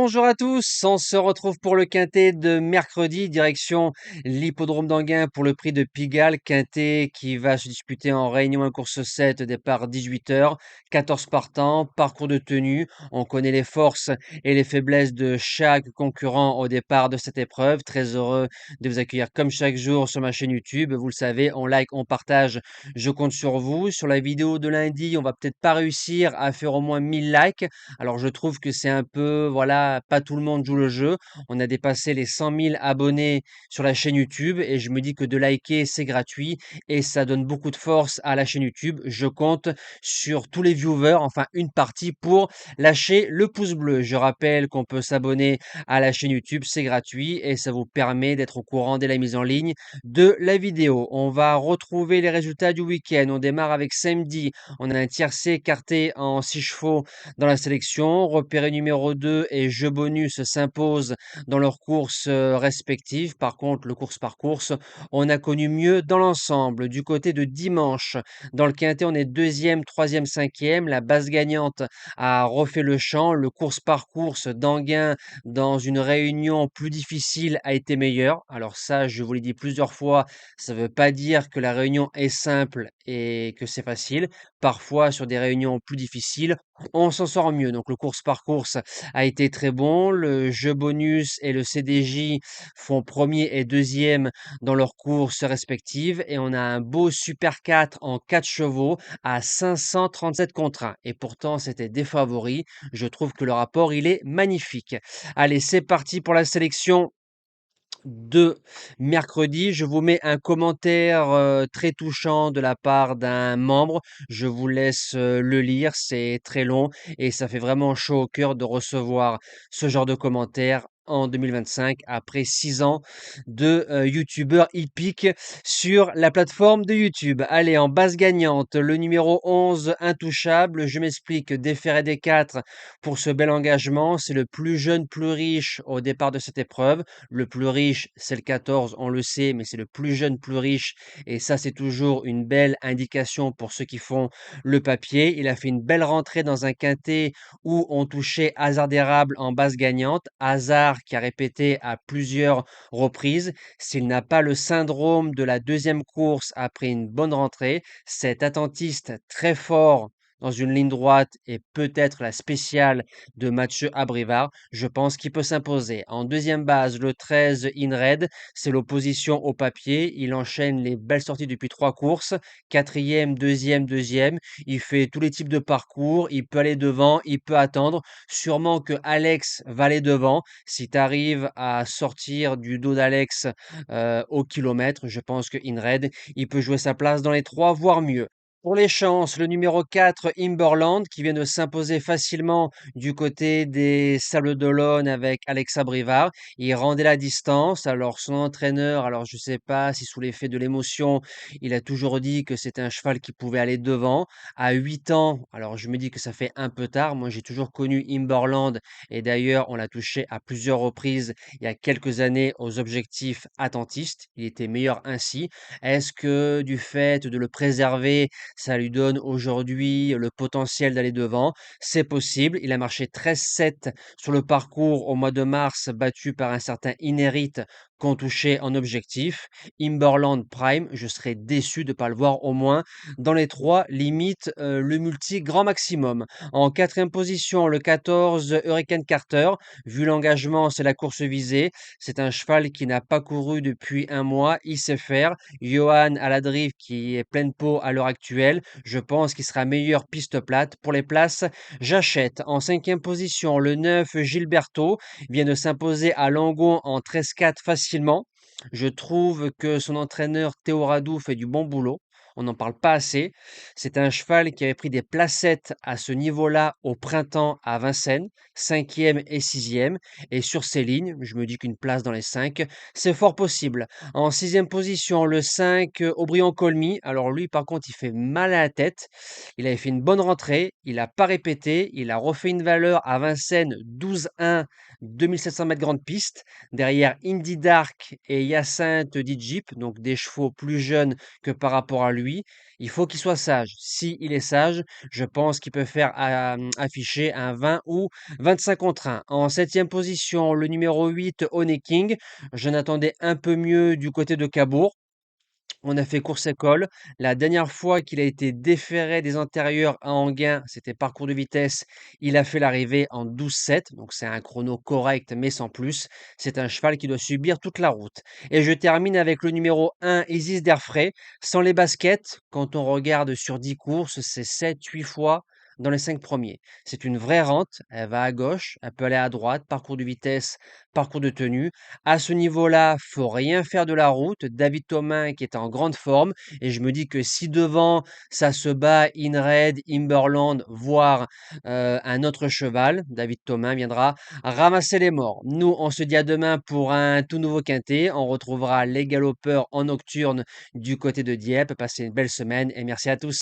Bonjour à tous, on se retrouve pour le quintet de mercredi, direction l'hippodrome d'Anguin pour le prix de Pigalle, quintet qui va se disputer en Réunion 1 course 7, départ 18h, 14 partants, parcours de tenue, on connaît les forces et les faiblesses de chaque concurrent au départ de cette épreuve, très heureux de vous accueillir comme chaque jour sur ma chaîne YouTube, vous le savez, on like, on partage, je compte sur vous. Sur la vidéo de lundi, on va peut-être pas réussir à faire au moins 1000 likes, alors je trouve que c'est un peu, voilà, pas tout le monde joue le jeu. On a dépassé les 100 000 abonnés sur la chaîne YouTube et je me dis que de liker, c'est gratuit et ça donne beaucoup de force à la chaîne YouTube. Je compte sur tous les viewers, enfin une partie, pour lâcher le pouce bleu. Je rappelle qu'on peut s'abonner à la chaîne YouTube, c'est gratuit et ça vous permet d'être au courant dès la mise en ligne de la vidéo. On va retrouver les résultats du week-end. On démarre avec samedi. On a un tiercé écarté en 6 chevaux dans la sélection. Repéré numéro 2 et Jeu Bonus s'imposent dans leurs courses respectives. Par contre, le course par course, on a connu mieux dans l'ensemble. Du côté de dimanche, dans le quintet, on est deuxième, troisième, cinquième. La base gagnante a refait le champ. Le course par course d'Anguin dans une réunion plus difficile a été meilleur. Alors ça, je vous l'ai dit plusieurs fois, ça ne veut pas dire que la réunion est simple et que c'est facile. Parfois, sur des réunions plus difficiles, on s'en sort mieux. Donc le course par course a été très bon. Le jeu bonus et le CDJ font premier et deuxième dans leurs courses respectives. Et on a un beau Super 4 en 4 chevaux à 537 contre 1. Et pourtant, c'était des favoris. Je trouve que le rapport, il est magnifique. Allez, c'est parti pour la sélection de mercredi. Je vous mets un commentaire très touchant de la part d'un membre. Je vous laisse le lire, c'est très long et ça fait vraiment chaud au cœur de recevoir ce genre de commentaires en 2025 après 6 ans de youtubeur hippique sur la plateforme de YouTube. Allez, en base gagnante, le numéro 11 intouchable. Je m'explique, déféré des 4 pour ce bel engagement. C'est le plus jeune, plus riche au départ de cette épreuve. Le plus riche, c'est le 14, on le sait, mais c'est le plus jeune, plus riche. Et ça, c'est toujours une belle indication pour ceux qui font le papier. Il a fait une belle rentrée dans un quintet où on touchait Hasard d'érable en base gagnante. Hasard qui a répété à plusieurs reprises. S'il n'a pas le syndrome de la deuxième course après une bonne rentrée, cet attentiste très fort dans une ligne droite et peut-être la spéciale de Mathieu Abrivard, je pense qu'il peut s'imposer. En deuxième base, le 13 Inred, c'est l'opposition au papier. Il enchaîne les belles sorties depuis 3 courses. Quatrième, deuxième, deuxième. Il fait tous les types de parcours. Il peut aller devant, il peut attendre. Sûrement que Alex va aller devant. Si tu arrives à sortir du dos d'Alex au kilomètre, je pense que Inred, il peut jouer sa place dans les 3, voire mieux. Pour les chances, le numéro 4, Imberland, qui vient de s'imposer facilement du côté des Sables d'Olonne avec Alexa Brivard. Il rendait la distance. Alors, son entraîneur, alors je ne sais pas si sous l'effet de l'émotion, il a toujours dit que c'était un cheval qui pouvait aller devant. À 8 ans, alors je me dis que ça fait un peu tard. Moi, j'ai toujours connu Imberland et d'ailleurs, on l'a touché à plusieurs reprises il y a quelques années aux objectifs attentistes. Il était meilleur ainsi. Est-ce que du fait de le préserver, ça lui donne aujourd'hui le potentiel d'aller devant? C'est possible. Il a marché 13-7 sur le parcours au mois de mars, battu par un certain Inérit qu'on touchait en objectif. Imberland Prime, je serais déçu de ne pas le voir au moins dans les 3, limite le multi grand maximum. En quatrième position, le 14 Hurricane Carter. Vu l'engagement, c'est la course visée. C'est un cheval qui n'a pas couru depuis un mois. Il sait faire. Johan à la drive qui est pleine peau à l'heure actuelle. Je pense qu'il sera meilleur piste plate. Pour les places, j'achète. En cinquième position, le 9 Gilberto vient de s'imposer à Langon en 13-4 facilement. Je trouve que son entraîneur Théo Radou fait du bon boulot. On n'en parle pas assez. C'est un cheval qui avait pris des placettes à ce niveau-là au printemps à Vincennes, 5e et 6e. Et sur ces lignes, je me dis qu'une place dans les 5, c'est fort possible. En sixième position, le 5, Aubryon Colmy. Alors lui, par contre, il fait mal à la tête. Il avait fait une bonne rentrée. Il n'a pas répété. Il a refait une valeur à Vincennes 12-1, 2700 mètres grande piste. Derrière Indy Dark et Hyacinthe Jeep, donc des chevaux plus jeunes que par rapport rapport à lui, il faut qu'il soit sage. Si il est sage, je pense qu'il peut faire afficher un 20 ou 25 contre 1. En septième position, le numéro 8, Honey King. Je n'attendais un peu mieux du côté de Cabourg. On a fait course école. La dernière fois qu'il a été déféré des antérieurs à Anguin, c'était parcours de vitesse. Il a fait l'arrivée en 12,7, donc c'est un chrono correct mais sans plus. C'est un cheval qui doit subir toute la route. Et je termine avec le numéro 1, Isis d'Airfray. Sans les baskets, quand on regarde sur 10 courses, c'est 7, 8 fois dans les 5 premiers. C'est une vraie rente. Elle va à gauche, elle peut aller à droite, parcours de vitesse, parcours de tenue. À ce niveau-là, faut rien faire de la route. David Thomain qui est en grande forme et je me dis que si devant ça se bat Inred, Imberland, voire un autre cheval, David Thomain viendra ramasser les morts. Nous, on se dit à demain pour un tout nouveau quintet. On retrouvera les galopeurs en nocturne du côté de Dieppe. Passez une belle semaine et merci à tous.